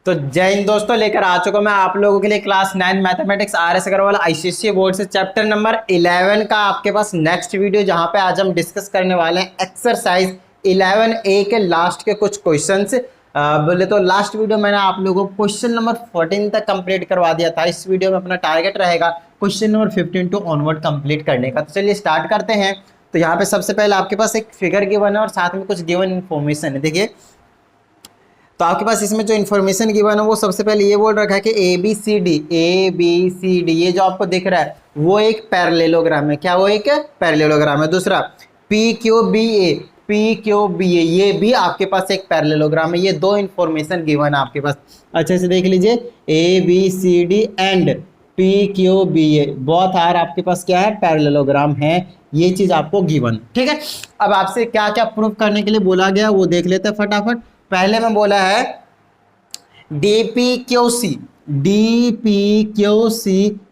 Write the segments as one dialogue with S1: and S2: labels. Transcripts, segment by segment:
S1: तो जय हिंद दोस्तों, लेकर आ चुका मैं आप लोगों के लिए class 9 mathematics RS Agarwal ICSE board से चैप्टर नंबर 11 का आपके पास नेक्स्ट वीडियो, जहां पे आज हम डिस्कस करने वाले हैं एक्सरसाइज 11A के लास्ट के कुछ क्वेश्चंस। बोले तो लास्ट वीडियो मैंने आप लोगों को क्वेश्चन नंबर 14 तक कंप्लीट करवा दिया था। इस वीडियो में अपना टारगेट रहेगा question number 15 to onward complete करने का। तो चलिए स्टार्ट करते हैं। तो यहाँ पे सबसे पहले आपके पास एक फिगर गिवन है और साथ में कुछ गिवन इन्फॉर्मेशन है। देखिए, तो आपके पास इसमें जो इन्फॉर्मेशन गिवन है वो सबसे पहले ये बोल रखा है कि ABCD ये जो आपको दिख रहा है वो एक पैरेललोग्राम है। क्या वो एक पैरेललोग्राम है? दूसरा PQBA ये भी आपके पास एक पैरेललोग्राम है। ये दो इन्फॉर्मेशन गिवन है आपके पास, अच्छे से देख लीजिए। ABCD and PQBA both are आपके पास क्या है? पैरेललोग्राम है। ये चीज आपको गिवन, ठीक है। अब आपसे क्या क्या प्रूफ करने के लिए बोला गया वो देख लेते हैं फटाफट। पहले में बोला है DPQC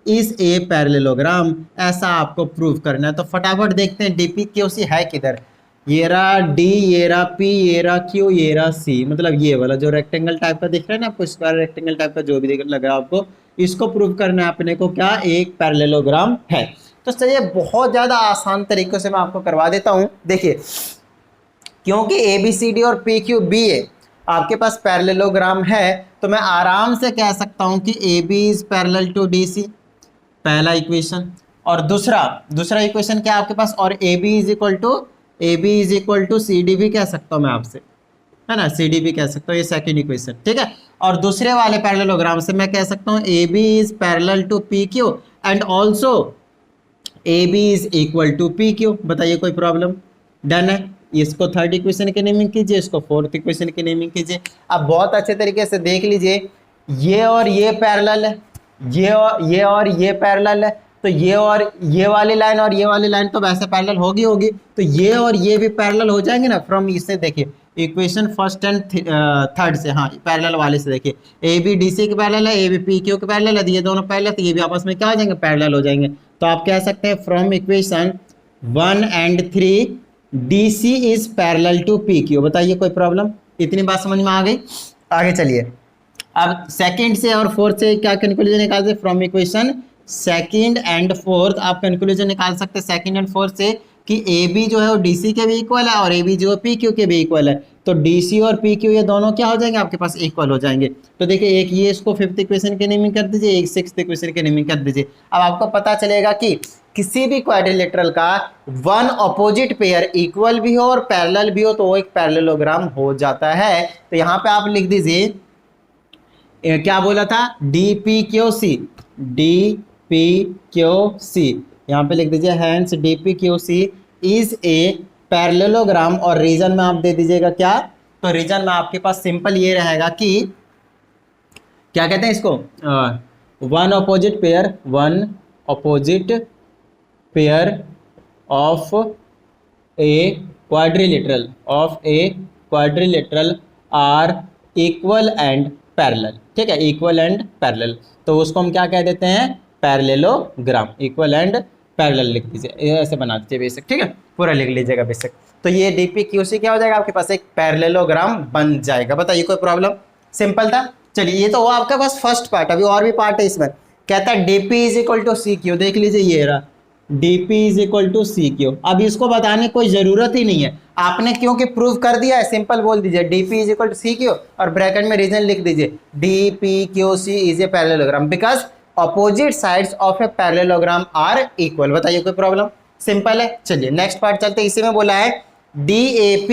S1: इज ए पैरेललोग्राम, ऐसा आपको प्रूव करना है। तो फटाफट देखते हैं DPQC है किधर। ये रहा D, ये रहा P, ये रहा Q, ये रहा C। मतलब ये वाला जो रेक्टेंगल टाइप का दिख रहा है ना आपको, स्क्वायर रेक्टेंगल टाइप का जो भी लग रहा है आपको, इसको प्रूव करना है अपने को क्या? एक पैरेललोग्राम है। तो चलिए बहुत ज्यादा आसान तरीकों से मैं आपको करवा देता हूं। देखिए, क्योंकि ABCD और PQBA आपके पास पैरेललोग्राम है, तो मैं आराम से कह सकता हूं कि AB is parallel to DC, पहला इक्वेशन। और दूसरा इक्वेशन क्या आपके पास? और AB is equal to CD भी कह सकता हूं मैं आपसे, है ना, CD भी कह सकता हूं। ये सेकंड इक्वेशन, ठीक है। और दूसरे वाले पैरेललोग्राम से मैं कह सकता हूं AB is parallel to PQ and also AB is equal to PQ। बताइए कोई प्रॉब्लम? डन है। इसको थर्ड इक्वेशन की नेमिंग कीजिए, इसको फोर्थ इक्वेशन की नेमिंग कीजिए। अब बहुत अच्छे तरीके से देख लीजिए, ये और ये पैरेलल है, ये और ये पैरेलल है। तो ये और ये वाली लाइन और ये वाली लाइन तो वैसे पैरेलल होगी। तो ये और ये भी पैरेलल हो जाएंगे ना। फ्रॉम इससे देखिए इक्वेशन फर्स्ट एंड थर्ड से, हाँ पैरेलल वाले से देखिए, AB DC के पैरेलल है, AB PQ के पैरेलल है। ये दोनों पैरेलल, तो ये भी आपस में क्या हो जाएंगे? पैरेलल हो जाएंगे। तो आप कह सकते हैं from equation 1 and 3 DC is parallel to PQ। बताइए कोई प्रॉब्लम? इतनी बात समझ में आ गई? आगे चलिए। अब सेकंड से और फोर्थ से क्या कंक्लूजन निकाल सकते? From equation second and fourth आप कंक्लूजन निकाल सकते हैं सेकंड एंड फोर्थ से कि AB जो है वो DC के भी इक्वल है और AB जो है PQ के भी इक्वल है। तो DC और PQ ये दोनों क्या हो जाएंगे? आपके पास इक्वल हो जाएंगे। तो देखिए, एक ये इसको फिफ्थ इक्वेशन की नेमिंग कर दीजिए, एक सिक्स्थ इक्वेशन की नेमिंग कर दीजिए। अब आपको पता चलेगा कि किसी भी क्वाड्रिलेटरल का वन अपोजिट पेयर इक्वल भी हो और पैरेलल भी हो तो वो एक पैरेललोग्राम हो जाता है। तो यहाँ पे आप लिख दीजिए, क्या बोला था? DPQC यहाँ पे लिख दीजिए, hence DPQC is a parallelogram. और रीजन में आप दे दीजिएगा क्या? तो रीजन में आपके पास सिंपल ये रहेगा कि क्या कहते हैं इसको? One opposite pair of a quadrilateral are equal and parallel, ठीक है, इक्वल एंड पैरेलल। तो उसको हम क्या कह देते हैं? पैरेललोग्राम। इक्वल एंड पैरेलल लिख दीजिए, ऐसे बना दीजिए बेसिक, ठीक है, पूरा लिख लीजिएगा बेसिक। तो ये DPQC क्या हो जाएगा? आपके पास एक पैरेललोग्राम बन जाएगा। बताइए कोई प्रॉब्लम? सिंपल था। चलिए, ये तो वो आपके पास फर्स्ट पार्ट, अभी और भी पार्ट है इसमें। कहता है DP is equal to CQ। देख लीजिए, ये रहा DP is equal to CQ। अब इसको बताने की कोई जरूरत ही नहीं है, आपने क्योंकि प्रूव कर दिया है। सिंपल बोल दीजिए DP is equal to CQ और ब्रैकेट में रीजन लिख दीजिए DPQC is a parallelogram because opposite sides of a parallelogram are equal. बताइए कोई प्रॉब्लम? सिंपल है। चलिए नेक्स्ट पार्ट चलते हैं। इसी में बोला है DAP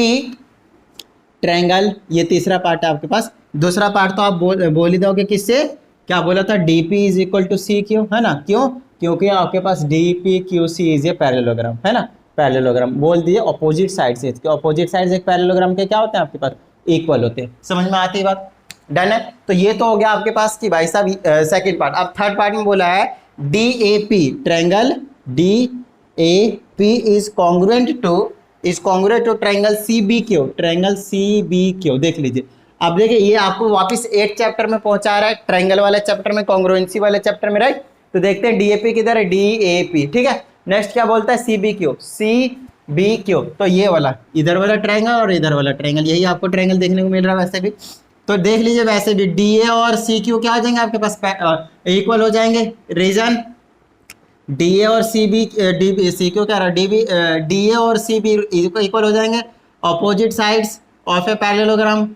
S1: ट्रायंगल, ये तीसरा पार्ट है आपके पास। दूसरा पार्ट तो आप बोल ही दोगे किससे? क्या बोला था? DP is equal to CQ, है ना। क्यों? क्योंकि आपके पास DPQC इज ए पैरेललोग्राम, है ना, पैरेललोग्राम। बोल दिए ऑपोजिट साइड्स, इसके ऑपोजिट साइड्स एक पैरेललोग्राम के क्या होते हैं? आपके पास इक्वल होते हैं। समझ में आती है बात? डन है। तो ये तो हो गया आपके पास कि भाई साहब सेकंड पार्ट। अब थर्ड पार्ट में बोला है DAP triangle DAP is congruent to triangle CBQ। देख लीजिए, अब देखिए ये आपको वापस 8th चैप्टर में पहुंचा रहा है, ट्रायंगल वाले चैप्टर में, कॉन्ग्रुएंसी वाले चैप्टर में, राइट। तो देखते हैं DAP किधर है? DAP, ठीक है। नेक्स्ट क्या बोलता है? CBQ। तो ये वाला इधर वाला ट्रायंगल और इधर वाला ट्रायंगल, यही आपको ट्रायंगल देखने को मिल रहा है वैसे भी। तो देख लीजिए वैसे भी डी ए और सी क्यू क्या हो जाएंगे आपके पास इक्वल हो जाएंगे। रीजन डी ए और C B D C Q क्या रहा डी बी डी ए और सी बी इक्वल हो जाएंगे। Opposite sides of a parallelogram,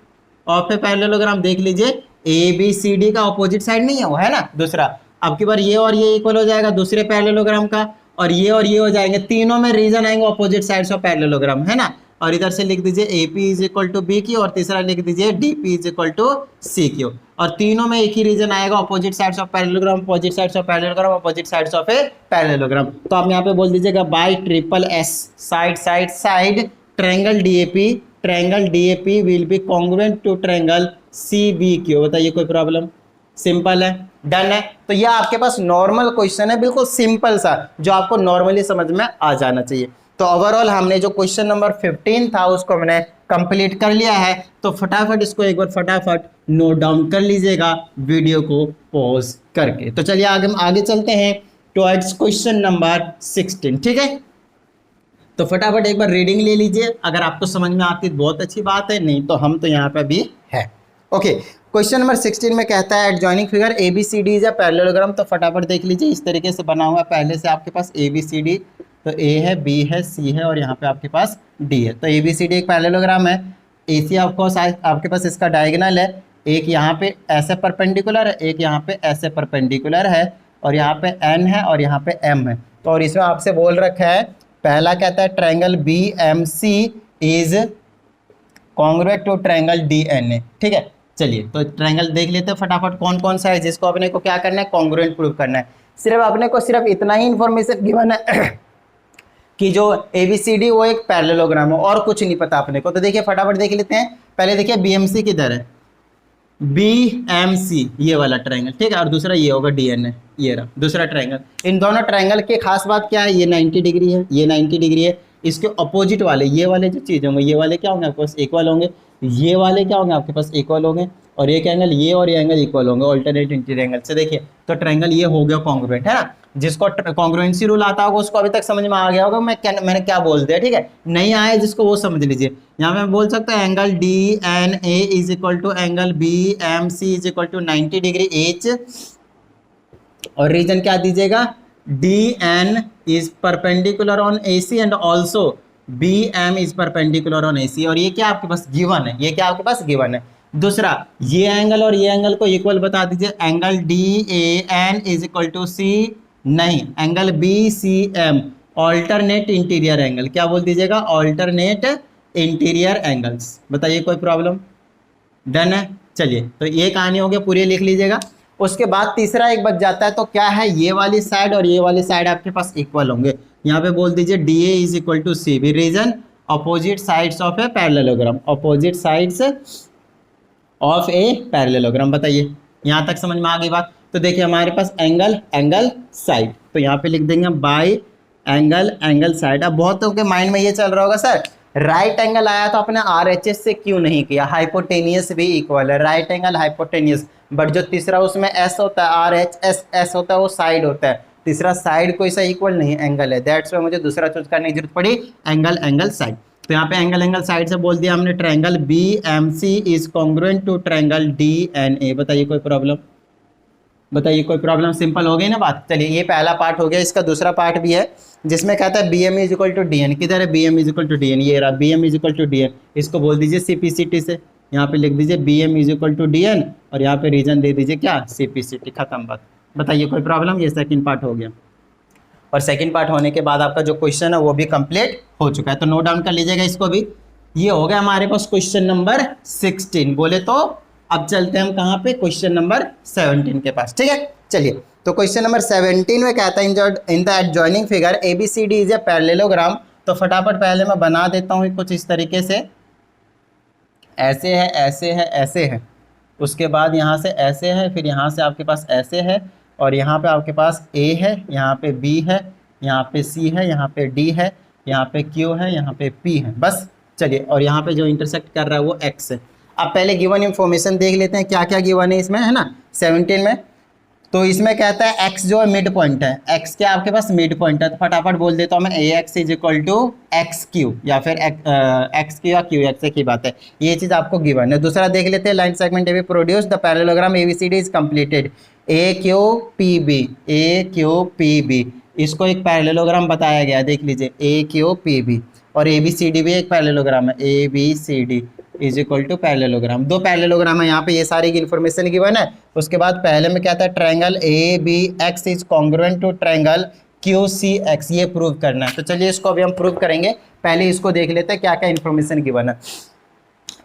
S1: of a parallelogram देख लीजिए ए बी सी डी का ऑपोजिट साइड नहीं है वो, है ना दूसरा। अब की बार ये और ये इक्वल हो जाएगा दूसरे पैरेललोग्राम का, और ये हो जाएंगे, तीनों में रीजन आएंगे ऑपोजिट साइड्स ऑफ पैरेललोग्राम, है ना। और इधर से लिख दीजिए A P is equal to B Q, और तीसरा लिख दीजिए D P is equal to C Q, और तीनों में एक ही रीजन आएगा opposite sides of parallelogram, opposite sides of parallelogram, opposite sides of a parallelogram. तो आप यहाँ पे बोल दीजिएगा by triple S side side side triangle DAP will be congruent to triangle CBQ। बताइए कोई प्रॉब्लम? सिंपल है, डन है। तो यह आपके पास नॉर्मल क्वेश्चन है, बिल्कुल सिंपल सा, जो आपको नॉर्मली समझ में आ जाना चाहिए। तो ओवरऑल हमने जो क्वेश्चन नंबर 15 था उसको हमने कंप्लीट कर लिया है। तो फटाफट इसको एक बार फटाफट नोट डाउन कर लीजिएगा वीडियो को पॉज करके। तो चलिए आगे चलते हैं टुवर्ड्स क्वेश्चन नंबर 16, ठीक है। तो फटाफट एक बार रीडिंग ले लीजिए, अगर आपको समझ में आती है बहुत अच्छी बात है, नहीं तो हम तो यहाँ पे भी है। ओके, क्वेश्चन नंबर 16 में कहता है adjoining figure ABCD is a parallelogram. तो फटाफट देख लीजिए, इस तरीके से बना हुआ है पहले से आपके पास ABCD, तो A है, B है, C है, और यहाँ पे आपके पास D है। तो ABCD एक पैरेललोग्राम है। AC ऑफ कोर्स आपके पास इसका डायगोनल है, एक यहाँ पे ऐसे परपेंडिकुलर है, एक यहाँ पे ऐसे परपेंडिकुलर है, और यहाँ पे N है और यहाँ पे M है। तो और इसमें आपसे बोल रखा है, पहला कहता है triangle BMC is congruent to triangle DNA, ठीक है। चलिए तो ट्रायंगल देख लेते हैं फटाफट कौन कौन सा है जिसको अपने को क्या करना है, कॉन्ग्रुएंट प्रूव करना है। सिर्फ अपने को सिर्फ इतना ही इन्फॉर्मेशन गिवन है कि जो ABCD वो एक पैरेललोग्राम है, और कुछ नहीं पता अपने को। तो देखिए फटाफट देख लेते हैं। पहले देखिए BMC किधर है, BMC ये वाला ट्रायंगल, ठीक है, और दूसरा ये होगा DNA, ये रहा दूसरा ट्रायंगल। इन दोनों ट्रायंगल की खास बात क्या है, ये 90 डिग्री है, ये 90 डिग्री है। इसके अपोजिट वाले ये वाले जो चीज़ होंगे, ये वाले क्या होंगे आपके पास, इक्वल होंगे। ये वाले क्या होंगे आपके पास, इक्वल होंगे। और एक एंगल ये और ये एंगल इक्वल होंगे, ऑल्टरनेट इंटीरियर एंगल से। देखिए तो ट्रायंगल ये हो गया कॉन्ग्रुएंट, है ना। जिसको कॉन्ग्रुएंसी रूल आता होगा उसको अभी तक समझ में आ गया होगा मैंने क्या बोल दिया, ठीक है। नहीं आया जिसको वो समझ लीजिए। यहाँ पे मैं बोल सकता हूँ angle DNA is equal to angle BMC is equal to 90 degree H, और रीजन क्या दीजिएगा, DN is perpendicular on AC and also BM is perpendicular on AC। और ये क्या आपके पास गिवन है, ये क्या आपके पास गिवन है। दूसरा ये एंगल और ये एंगल को इक्वल बता दीजिए, angle DAN is equal to C, नहीं angle BCM alternate interior angle, क्या बोल दीजिएगा, ऑल्टरनेट इंटीरियर एंगल्स। बताइए कोई प्रॉब्लम? डन है। चलिए तो ये कहानी हो गया, पूरी लिख लीजिएगा। उसके बाद तीसरा एक बच जाता है, तो क्या है, ये वाली साइड और ये वाली साइड आपके पास इक्वल होंगे। यहाँ पे बोल दीजिए DA is equal to CB, reason opposite sides of a parallelogram, opposite sides of a parallelogram. बताइए यहाँ तक समझ में आ गई बात। तो देखिए हमारे पास एंगल साइड, तो यहाँ पे लिख देंगे बाय एंगल साइड। अब बहुतों के माइंड में ये चल रहा होगा, सर राइट एंगल आया तो आपने RHS से क्यों नहीं किया, हाइपोटेनियस भी इक्वल है, राइट एंगल हाइपोटेनियस, बट जो तीसरा उसमें S होता है, RHS होता है, वो साइड होता है। तीसरा साइड कोई सा इक्वल नहीं एंगल है, दैट्स वाई मुझे दूसरा चूज करने की जरूरत पड़ी, एंगल साइड। तो यहाँ पे एंगल साइड से बोल दिया हमने triangle BMC is congruent to triangle DNA। बताइए कोई प्रॉब्लम? बताइए कोई प्रॉब्लम? सिंपल हो गई ना बात। चलिए ये पहला पार्ट हो गया, इसका दूसरा पार्ट भी है जिसमें कहता है BM is equal to DN। किधर है BM is equal to DN, ये रहा BM is equal to DN। इसको बोल दीजिए CPCT से, यहाँ पे लिख दीजिए BM is equal to DN, और यहाँ पे रीजन दे दीजिए क्या, CPCT, खत्म बात। बताइए कोई प्रॉब्लम? ये सेकंड पार्ट हो गया, और सेकंड पार्ट होने के बाद आपका जो क्वेश्चन है वो भी कंप्लीट हो चुका है। तो नोट डाउन कर लीजिएगा इसको भी। ये हो गया हमारे पास क्वेश्चन नंबर 16। बोले तो अब चलते हैं हम कहाँ पे, क्वेश्चन नंबर 17 के पास, ठीक है। चलिए तो क्वेश्चन नंबर 17 में कहता है इन the adjoining figure ABCD is a parallelogram. तो फटाफट पहले मैं बना देता हूँ कुछ इस तरीके से, ऐसे है, ऐसे है, ऐसे है, उसके बाद यहाँ से ऐसे है, फिर यहाँ से आपके पास ऐसे है, और यहाँ पे आपके पास A है, यहाँ पे B है, यहाँ पे C है, यहाँ पे D है, यहाँ पे Q है, यहाँ पे P है, बस। चलिए और यहाँ पे जो इंटरसेक्ट कर रहा है वो X है। अब पहले गिवन इन्फॉर्मेशन देख लेते हैं क्या क्या गिवन है इसमें, है ना, 17 में। तो इसमें कहता है x जो है मिड पॉइंट है, x के आपके पास मिड पॉइंट है, तो फटाफट बोल देता हूँ मैं A X is equal to X Q, या फिर एक्स क्यू या क्यू एक्स, एक ही बात है, ये चीज आपको गिवन है। दूसरा देख लेते हैं, line segment A B produce the parallelogram A B C D is completed A Q P B, A Q P B, इसको एक पैरेललोग्राम बताया गया है, देख लीजिए ए क्यू पी बी, और ए बी सी डी भी एक पैरेललोग्राम है, A B C D is equal to parallelogram, दो पैरेललोग्राम है यहाँ पे, ये सारी की इन्फॉर्मेशन गिवन है। उसके बाद पहले में क्या था, triangle A B X is congruent to triangle Q C X, ये प्रूव करना है। तो चलिए इसको अभी हम प्रूव करेंगे, पहले इसको देख लेते हैं क्या क्या इन्फॉर्मेशन गिवन है।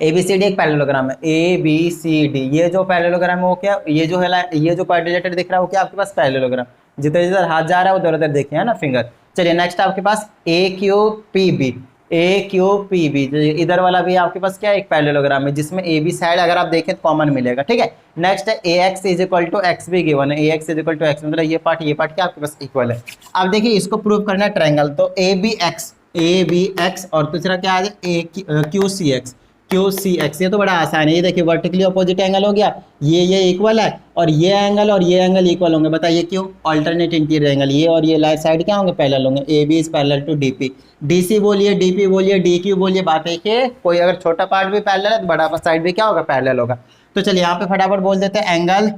S1: ए बी सी डी एक पैरेललोग्राम है, ए बी सी डी, ये जो पैरेललोग्राम है वो क्या, ये जो है ये जो क्वाड्रिलेटरल दिख रहा है वो क्या आपके पास पैरेललोग्राम, जिधर जिधर हाथ जा रहा है उधर उधर देखे है ना फिंगर। चलिए नेक्स्ट आपके पास ए Q P B, A Q P B, इधर वाला भी आपके पास क्या है, एक पैरेललोग्राम है जिसमें ए बी साइड अगर आप देखें तो कॉमन मिलेगा, ठीक है। नेक्स्ट है A X is equal to X भी गिवन है, A X is equal to X, मतलब ये पार्ट क्या आपके पास इक्वल है। अब देखिए इसको प्रूव करना है ट्रायंगल, तो ए बी एक्स और दूसरा क्या आ जाए A Q C X, Q C X, ये तो बड़ा आसान है, ये देखिए वर्टिकली अपोजिट एंगल हो गया, ये इक्वल है, और ये एंगल इक्वल होंगे, बताइए क्यों, अल्टरनेट इंटीरियर एंगल, ये और ये लाइट साइड क्या होंगे, पैरेलल होंगे, A B is parallel to D P, D C बोलिए, डी पी बोलिए, डी क्यू बोलिए, बात है कि कोई अगर छोटा पार्ट भी पैरेलल है तो बड़ा साइड भी क्या होगा, पैरेलल होगा। तो चलिए यहाँ पे फटाफट बोल देते हैं, angle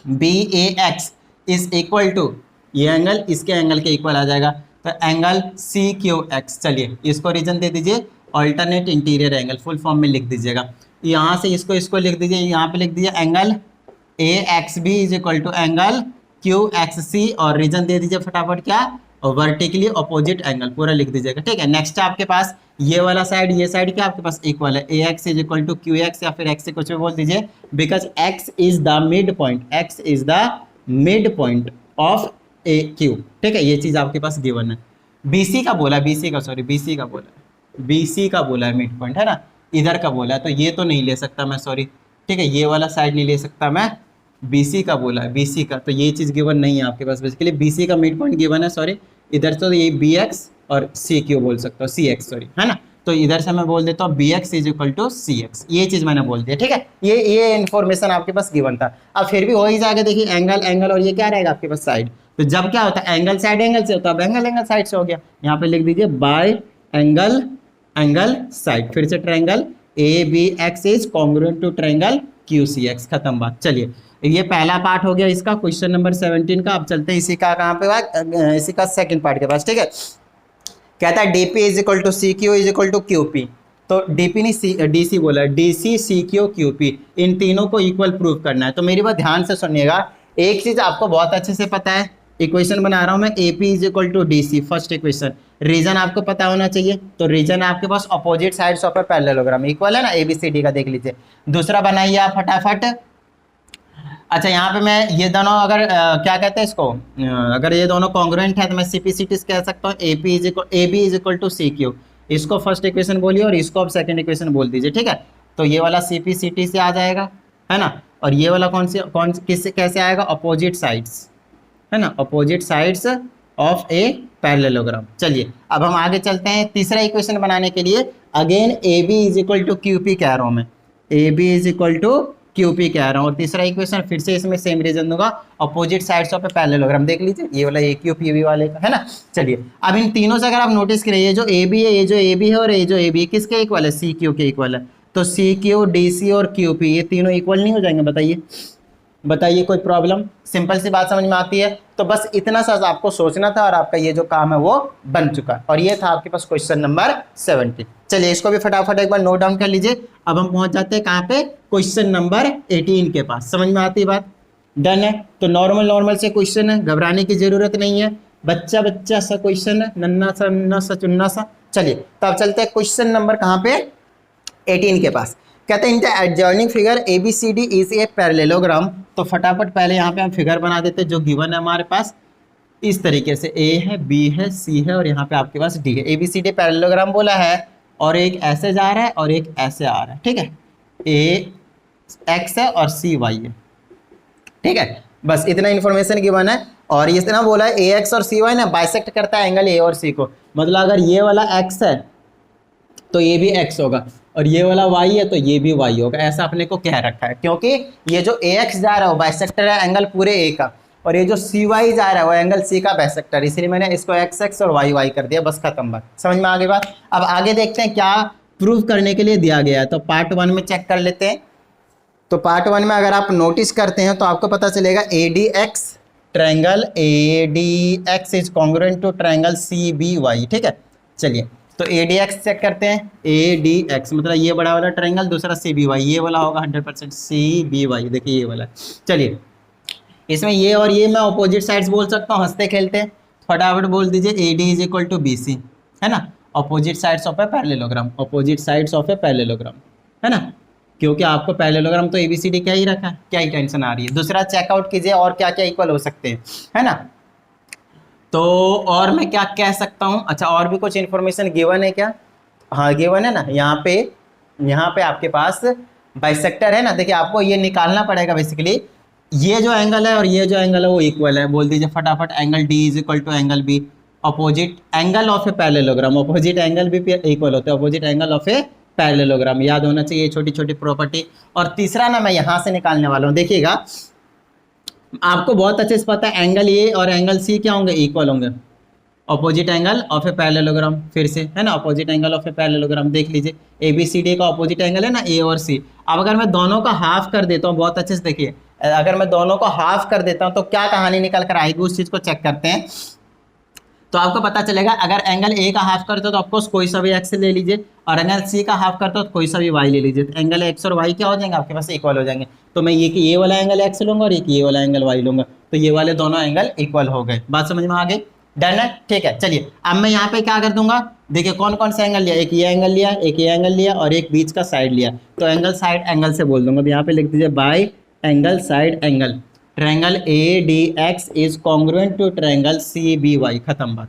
S1: B A X is equal to, ये एंगल इसके एंगल के इक्वल आ जाएगा, तो एंगल सी क्यू एक्स, चलिए इसको रीजन दे दीजिए alternate interior angle, full form में लिख दीजिएगा, यहाँ से इसको लिख दीजिए, यहाँ पे लिख दीजिए angle A X B is equal to angle Q X C, और रीजन दे दीजिए फटाफट क्या, वर्टिकली अपोजिट एंगल, पूरा लिख दीजिएगा, ठीक है। नेक्स्ट आपके पास ये वाला साइड, ये साइड क्या आपके पास इक्वल है, A X is equal to Q X, या फिर एक्स से कुछ भी बोल दीजिए, because X is the midpoint, X is the midpoint of A Q, ठीक है, ये चीज आपके पास गिवन है। बीसी का बोला, बीसी का बोला है मिड पॉइंट, है ना, इधर का बोला है, तो ये तो नहीं ले सकता मैं, सॉरी, ठीक है, ये वाला साइड नहीं ले सकता मैं, बीसी का बोला है, बीसी का, तो ये चीज़ गिवन नहीं है आपके पास, बेसिकली बीसी का मिड पॉइंट गिवन है, सॉरी, इधर तो ये बी एक्स और सी क्यू बोल सकता हूँ, सी एक्स, सॉरी, है ना, तो इधर से मैं बोल देता हूँ B X is equal to C X, ये चीज़ मैंने बोल दिया, ठीक है, ये इन्फॉर्मेशन आपके पास गिवन था। अब फिर भी हो ही जाएगा, देखिए एंगल और ये क्या रहेगा आपके पास साइड, तो जब क्या होता है एंगल साइड एंगल से होता है, अब एंगल साइड से हो गया, यहाँ पे लिख दीजिए बाय एंगल साइड, फिर से triangle A B X is congruent to triangle Q C X, खत्म बात। चलिए ये पहला पार्ट हो गया इसका, क्वेश्चन नंबर 17 का। अब चलते हैं इसी का कहाँ पे, इसी का सेकंड पार्ट के पास, ठीक है। कहता है DP is equal to C Q is equal to Q P, तो डीपी नहीं डीसी बोला, DC C Q Q P, इन तीनों को इक्वल प्रूव करना है। तो मेरी बात ध्यान से सुनिएगा, एक चीज आपको बहुत अच्छे से पता है, इक्वेशन बना रहा हूं मैं, A P is equal to D C, first equation, reason आपको पता होना चाहिए, तो रीजन आपके पास opposite sides of a parallelogram equal है ना, ए बी सी डी का देख लीजिए। दूसरा बनाइए आप फटाफट, अच्छा यहाँ पे मैं ये दोनों अगर क्या कहते हैं इसको, अगर ये दोनों कॉन्ग्रुएंट है तो मैं सी पी सी टी कह सकता हूँ, A B is equal to C Q, इसको फर्स्ट इक्वेशन बोलिए और इसको आप सेकंड इक्वेशन बोल दीजिए, ठीक है। तो ये वाला सी पी सी टी से आ जाएगा, है ना, और ये वाला किससे कैसे आएगा, अपोजिट साइड्स, है ना, opposite sides of a parallelogram. चलिए अब हम आगे चलते हैं, तीसरा इक्वेशन बनाने के लिए again A B is equal to Q P कह रहा हूँ मैं, A B is equal to Q P कह रहा हूँ, और तीसरा इक्वेशन फिर से इसमें सेम रीजन दूंगा, opposite sides of a parallelogram, देख लीजिए ये वाला ए क्यू पी बी वाले का, है ना। चलिए अब इन तीनों से अगर आप नोटिस करिए, ये जो ए बी है, ये जो ए बी है और ये जो ए बी किसके इक्वल है, सी क्यू के इक्वल है, तो सी क्यू डी सी और क्यू पी ये तीनों इक्वल नहीं हो जाएंगे, बताइए कोई प्रॉब्लम, सिंपल सी बात समझ में आती है। तो बस इतना सा आपको सोचना था और आपका ये जो काम है वो बन चुका, और ये था आपके पास क्वेश्चन नंबर 17। चलिए इसको भी फटाफट एक बार नोट डाउन कर लीजिए। अब हम पहुंच जाते हैं कहाँ पे, क्वेश्चन नंबर 18 के पास, समझ में आती बात, डन है। तो नॉर्मल से क्वेश्चन है, घबराने की जरूरत नहीं है, बच्चा सा क्वेश्चन है, नन्ना सा चुन्ना सा। चलिए तो अब चलते हैं क्वेश्चन नंबर कहाँ पे, 18 के पास। कहते हैं in the adjoining figure A B C D is a parallelogram, तो फटाफट पहले यहाँ पे हम फिगर बना देते हैं जो गिवन है हमारे पास, इस तरीके से ए है, बी है, सी है और यहाँ पे आपके पास डी है। A B C D parallelogram बोला है, और एक ऐसे जा रहा है और एक ऐसे आ रहा है, ठीक है, ए एक्स है और सी वाई है, ठीक है, बस इतना इन्फॉर्मेशन गिवन है। और इस तरह बोला है ए एक्स और सी वाई ना बाइसेक्ट करता है एंगल ए और सी को, मतलब अगर ये वाला एक्स है तो ये भी एक्स होगा, और ये वाला y है तो ये भी y होगा, ऐसा अपने को कह रखा है, क्योंकि ये जो ax जा रहा है वो बाइसेक्टर है एंगल पूरे a का, और ये जो cy जा रहा है वो एंगल c का बाइसेक्टर, इसलिए मैंने इसको x और y कर दिया, बस खत्म बात। समझ में आ गई बात। अब आगे देखते हैं क्या प्रूव करने के लिए दिया गया है, तो पार्ट 1 में चेक कर लेते हैं। तो पार्ट 1 में अगर आप नोटिस करते हैं तो आपको पता चलेगा ADX triangle ADX is congruent to triangle CBY। ठीक है, चलिए तो ADX चेक करते हैं। ADX मतलब ये बड़ा वाला ट्रायंगल, दूसरा CBY, ये वाला होगा 100% CBY, देखिए ये वाला। चलिए इसमें ये और ये मैं अपोजिट साइड्स बोल सकता हूँ, हंसते खेलते फटाफट बोल दीजिए AD is equal to BC, है ना, opposite sides of a parallelogram, opposite sides of a parallelogram, है ना, क्योंकि आपको पैरेललोग्राम तो ABCD क्या ही रखा है, क्या ही टेंशन आ रही है। दूसरा चेकआउट कीजिए और क्या क्या इक्वल हो सकते हैं, है ना। तो और मैं क्या कह सकता हूँ, अच्छा और भी कुछ इन्फॉर्मेशन गिवन है क्या, हाँ गिवन है ना, यहाँ पे आपके पास बाइसेक्टर है ना, देखिए आपको ये निकालना पड़ेगा बेसिकली, ये जो एंगल है और ये जो एंगल है वो इक्वल है, बोल दीजिए फटाफट angle D is equal to angle B, opposite angle of a parallelogram, opposite angle भी इक्वल होते हैं, opposite angle of a parallelogram, याद होना चाहिए छोटी छोटी प्रॉपर्टी। और तीसरा ना मैं यहाँ से निकालने वाला हूँ, देखिएगा आपको बहुत अच्छे से पता है एंगल ए और एंगल सी क्या होंगे, इक्वल होंगे, opposite angle of a parallelogram, फिर से है ना, opposite angle of a parallelogram देख लीजिए, ABCD का अपोजिट एंगल है ना A और C। अब अगर मैं दोनों का हाफ कर देता हूँ, बहुत अच्छे से देखिए, अगर मैं दोनों को हाफ कर देता हूँ तो क्या कहानी निकल कर आएगी, उस चीज़ को चेक करते हैं। तो आपको पता चलेगा अगर एंगल ए का हाफ करते हो तो ऑफकोर्स कोई सा भी एक्स ले लीजिए, और एंगल सी का हाफ करते हो तो कोई सा भी वाई ले लीजिए, तो एंगल एक्स और वाई क्या हो जाएंगे आपके पास, इक्वल हो जाएंगे। तो मैं ये वाला एंगल एक्स लूंगा और ये वाला एंगल वाई लूंगा, तो ये वाले दोनों एंगल इक्वल हो गए। बात समझ में आ गई, डन है, ठीक है। चलिए अब मैं यहाँ पे क्या कर दूंगा, देखिए कौन कौन सा एंगल लिया, एक ये एंगल लिया, एक ये एंगल लिया और एक बीच का साइड लिया, तो एंगल साइड एंगल से बोल दूंगा, तो यहाँ पे लिख दीजिए by angle side angle, triangle ADX is congruent to triangle CBY, खत्म बात,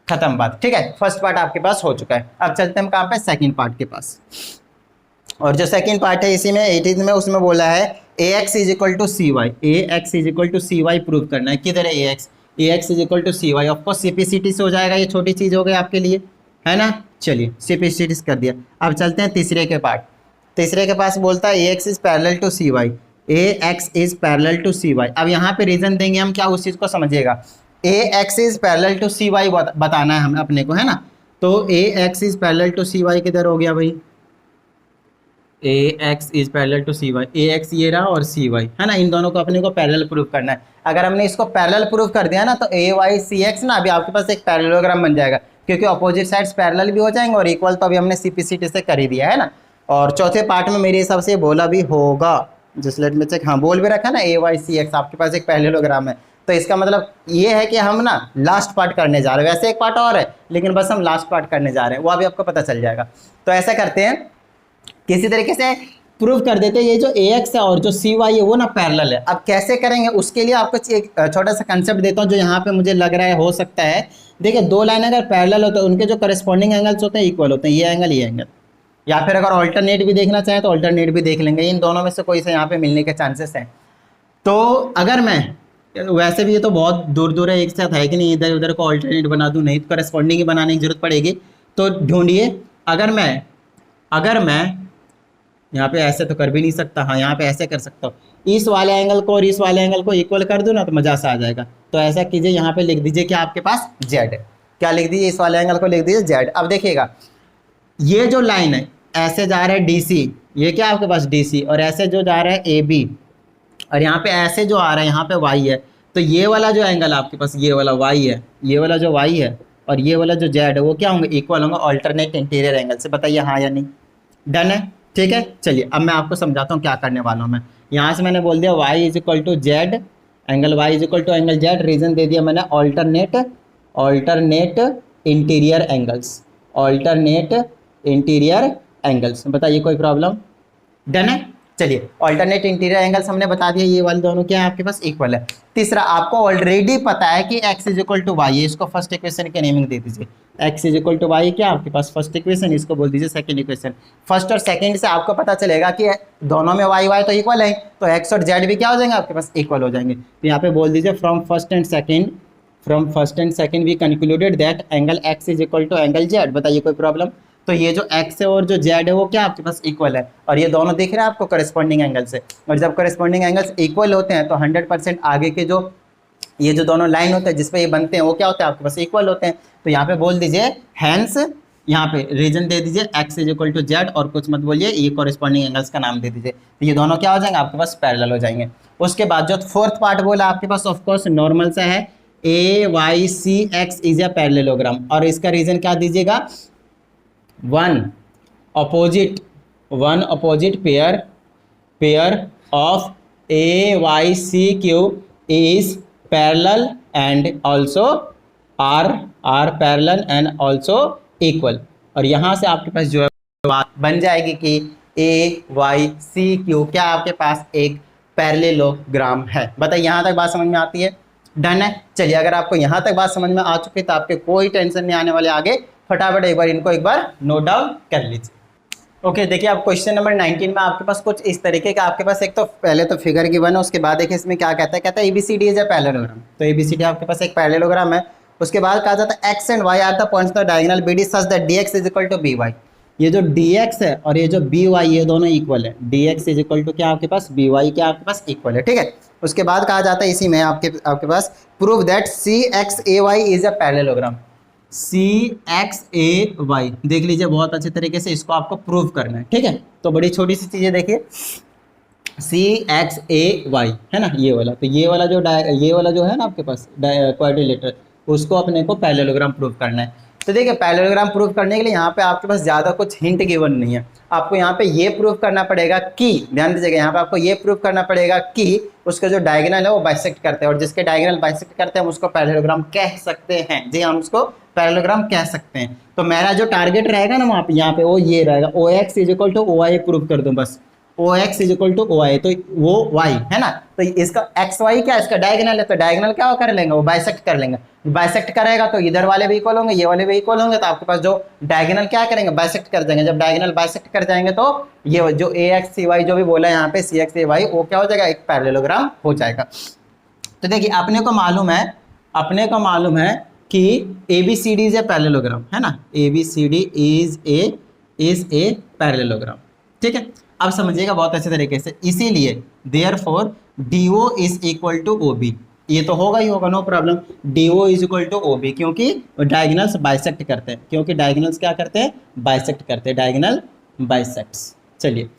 S1: खत्म बात। ठीक है, फर्स्ट पार्ट आपके पास हो चुका है। अब चलते हैं हम कहाँ पे, सेकंड पार्ट के पास। और जो सेकंड पार्ट है इसी में 18 में, उसमें बोला है AX is equal to CY, AX is equal to CY prove करना है। किधर है AX is equal to CY, of course CPCT से हो जाएगा, ये छोटी चीज़ हो गई आपके लिए, है ना। चलिए CPCT कर दिया। अब चलते हैं तीसरे के पार्ट। तीसरे के पास बोलता है AX is parallel to CY, AX is parallel to CY। अब यहाँ पे रीजन देंगे हम, क्या उस चीज़ को समझिएगा, AX is parallel to CY बताना है हमें अपने को, है ना। तो AX is parallel to CY किधर हो गया भाई, AX is parallel to CY, AX ये रहा और CY, है ना, इन दोनों को अपने को पैरेलल प्रूव करना है। अगर हमने इसको पैरेलल प्रूव कर दिया ना तो AYCX ना अभी आपके पास एक पैरेललोग्राम बन जाएगा, क्योंकि अपोजिट साइड्स पैरेलल भी हो जाएंगे और इक्वल तो अभी हमने CPCT से कर ही दिया है ना। और चौथे पार्ट में मेरे हिसाब से बोला भी होगा, जस्ट लेट मी चेक, हाँ बोल भी रखा ना AYCX आपके पास एक पैरेललोग्राम है, तो इसका मतलब ये है कि हम ना लास्ट पार्ट करने जा रहे हैं, वैसे एक पार्ट और है लेकिन बस हम लास्ट पार्ट करने जा रहे हैं, वो अभी आपको पता चल जाएगा। तो ऐसा करते हैं, किसी तरीके से प्रूव कर देते हैं ये जो AX है और जो CY है वो ना पैरेलल है। अब कैसे करेंगे उसके लिए आपको एक छोटा सा कंसेप्ट देता हूँ जो यहाँ पे मुझे लग रहा है हो सकता है। देखिए दो लाइन अगर पैरेलल होते हैं उनके जो करस्पॉन्डिंग एंगल्स होते हैं इक्वल होते हैं, ये एंगल, या फिर अगर ऑल्टरनेट भी देखना चाहें तो ऑल्टरनेट भी देख लेंगे, इन दोनों में से कोई से यहाँ पे मिलने के चांसेस हैं। तो अगर मैं, वैसे भी ये तो बहुत दूर दूर है, एक साथ है कि नहीं, इधर उधर को ऑल्टरनेट बना दूँ, नहीं तो करस्पॉन्डिंग ही बनाने की जरूरत पड़ेगी। तो ढूंढिए, अगर मैं यहाँ पे ऐसे तो कर भी नहीं सकता, हाँ यहाँ पे ऐसे कर सकता हूँ, इस वाले एंगल को और इस वाले एंगल को इक्वल कर दूँ ना तो मजा सा आ जाएगा। तो ऐसा कीजिए, यहाँ पे लिख दीजिए कि आपके पास Z है, क्या लिख दीजिए, इस वाले एंगल को लिख दीजिए Z। अब देखिएगा ये जो लाइन है ऐसे जा रहा है DC, ये क्या आपके पास DC, और ऐसे जो जा रहा है AB, और यहाँ पे ऐसे जो आ रहा है यहाँ पे Y है, तो ये वाला जो एंगल आपके पास ये वाला Y है, ये वाला जो Y है और ये वाला जो Z है वो क्या होंगे, इक्वल होंगे ऑल्टरनेट इंटीरियर एंगल से। बताइए हाँ या नहीं, डन है, ठीक है। चलिए अब मैं आपको समझाता हूँ क्या करने वाला हूँ मैं। यहाँ से मैंने बोल दिया Y is equal to Z, angle Y is equal to angle Z, reason दे दिया मैंने ऑल्टरनेट इंटीरियर एंगल्स, बताइए कोई प्रॉब्लम, डन है। चलिए ऑल्टरनेट इंटीरियर एंगल्स हमने बता दिया, ये वाले दोनों क्या है आपके पास, इक्वल है। तीसरा, आपको ऑलरेडी पता है कि x is equal to y, इसको फर्स्ट इक्वेशन के नेमिंग दे दीजिए, x is equal to y क्या आपके पास फर्स्ट इक्वेशन, इसको बोल दीजिए सेकंड इक्वेशन। फर्स्ट और सेकंड से आपको पता चलेगा कि दोनों में y y तो इक्वल है, तो x और z भी क्या हो जाएंगे आपके पास, इक्वल हो जाएंगे। तो यहाँ पे बोल दीजिए from first and second we concluded that angle x is equal to angle z। बताइए कोई प्रॉब्लम, तो ये जो x है और जो z है वो क्या आपके पास इक्वल है, और ये दोनों दिख रहा है आपको करेस्पॉन्डिंग एंगल से, और जब करेस्पॉन्डिंग एंगल्स इक्वल होते हैं तो 100% आगे के जो ये जो दोनों लाइन होते हैं जिसपे ये बनते हैं वो क्या होते हैं आपके पास इक्वल होते हैं। तो यहाँ पे बोल दीजिए हैंस, यहाँ पे रीजन दे दीजिए x इक्वल टू जेड, और कुछ मत बोलिए, ये कॉरेस्पॉन्डिंग एंगल्स का नाम दे दीजिए, तो ये दोनों क्या हो जाएंगे आपके पास पैरेलल हो जाएंगे। उसके बाद जो फोर्थ पार्ट बोला आपके पास ऑफकोर्स नॉर्मल सा है, A Y C X is a parallelogram, और इसका रीजन क्या दीजिएगा, one opposite pair of A Y C Q is parallel and also are parallel and also equal, और यहाँ से आपके पास जो है बात बन जाएगी कि ए वाई सी क्यू क्या आपके पास एक पैरेललोग्राम है। बताइए यहाँ तक बात समझ में आती है, डन है। चलिए अगर आपको यहाँ तक बात समझ में आ चुकी है तो आपके कोई टेंशन नहीं आने वाले, आगे फटाफट एक बार इनको एक बार नोट डाउन कर लीजिए। ओके देखिए अब क्वेश्चन नंबर 19 में आपके पास कुछ इस तरीके का आपके पास एक तो पहले तो फिगर गिवन है, उसके बाद देखिए इसमें क्या कहता है एबीसीडी इज अ पैरेललोग्राम, तो एबीसीडी आपके पास एक पैरेललोग्राम है। उसके बाद कहा जाता है X and Y are the points the diagonal BD such that DX is equal to B Y, ये जो dx है और ये जो by ये दोनों इक्वल है, dx इज इक्वल टू क्या आपके पास by क्या आपके पास इक्वल है, ठीक है। उसके बाद कहा जाता है इसी में आपके पास prove that CXAY is a parallelogram, CXAY देख लीजिए बहुत अच्छे तरीके से, इसको आपको प्रूव करना है, ठीक है। तो बड़ी छोटी सी चीजें देखिए, CXAY है ना ये वाला, तो ये वाला जो है ना आपके पास क्वाड्रिलेटरल, उसको अपने को पैरेललोग्राम प्रूव करना है। तो देखिए पैरेललोग्राम प्रूव करने के लिए यहाँ पे आपके पास ज़्यादा कुछ हिंट गिवन नहीं है, आपको यहाँ पे ये प्रूव करना पड़ेगा कि, ध्यान दीजिएगा यहाँ पे आपको ये प्रूव करना पड़ेगा कि उसका जो डायगोनल है वो बाइसेक्ट करते हैं, और जिसके डायगोनल बाइसेक्ट करते हैं हम उसको पैरेललोग्राम कह सकते हैं, जी हम उसको पैरेललोग्राम कह सकते हैं। तो मेरा जो टारगेट रहेगा ना वहाँ पे यहाँ पे वो ये रहेगा, OX is equal to OY prove कर दूँ बस, OX is equal to OY, तो वो Y है ना, तो इसका XY क्या इसका डायगोनल है, तो डायगोनल क्या कर लेंगे वो बाइसेक्ट कर लेंगे, बाइसेक्ट करेगा तो इधर वाले भी इक्वल होंगे ये वाले भी इक्वल होंगे, तो आपके पास जो डायगोनल क्या करेंगे बाइसेक्ट कर देंगे, जब डायगोनल बाइसेक्ट कर जाएंगे तो ये जो AXCY जो भी बोला है यहाँ पे CXAY वो क्या हो जाएगा एक पैरेललोग्राम हो जाएगा। तो देखिए अपने को मालूम है कि ABCD इज ए पैरेललोग्राम है ना, ABCD इज ए पैरेललोग्राम, ठीक है। अब समझिएगा बहुत अच्छे तरीके से, इसीलिए therefore DO is equal to OB, ये तो होगा ही होगा no problem, DO is equal to OB क्योंकि डायगोनल्स बाइसेक्ट करते हैं, क्योंकि डायगोनल्स क्या करते हैं बाइसेक्ट करते हैं, डायगोनल बाइसेक्ट्स, चलिए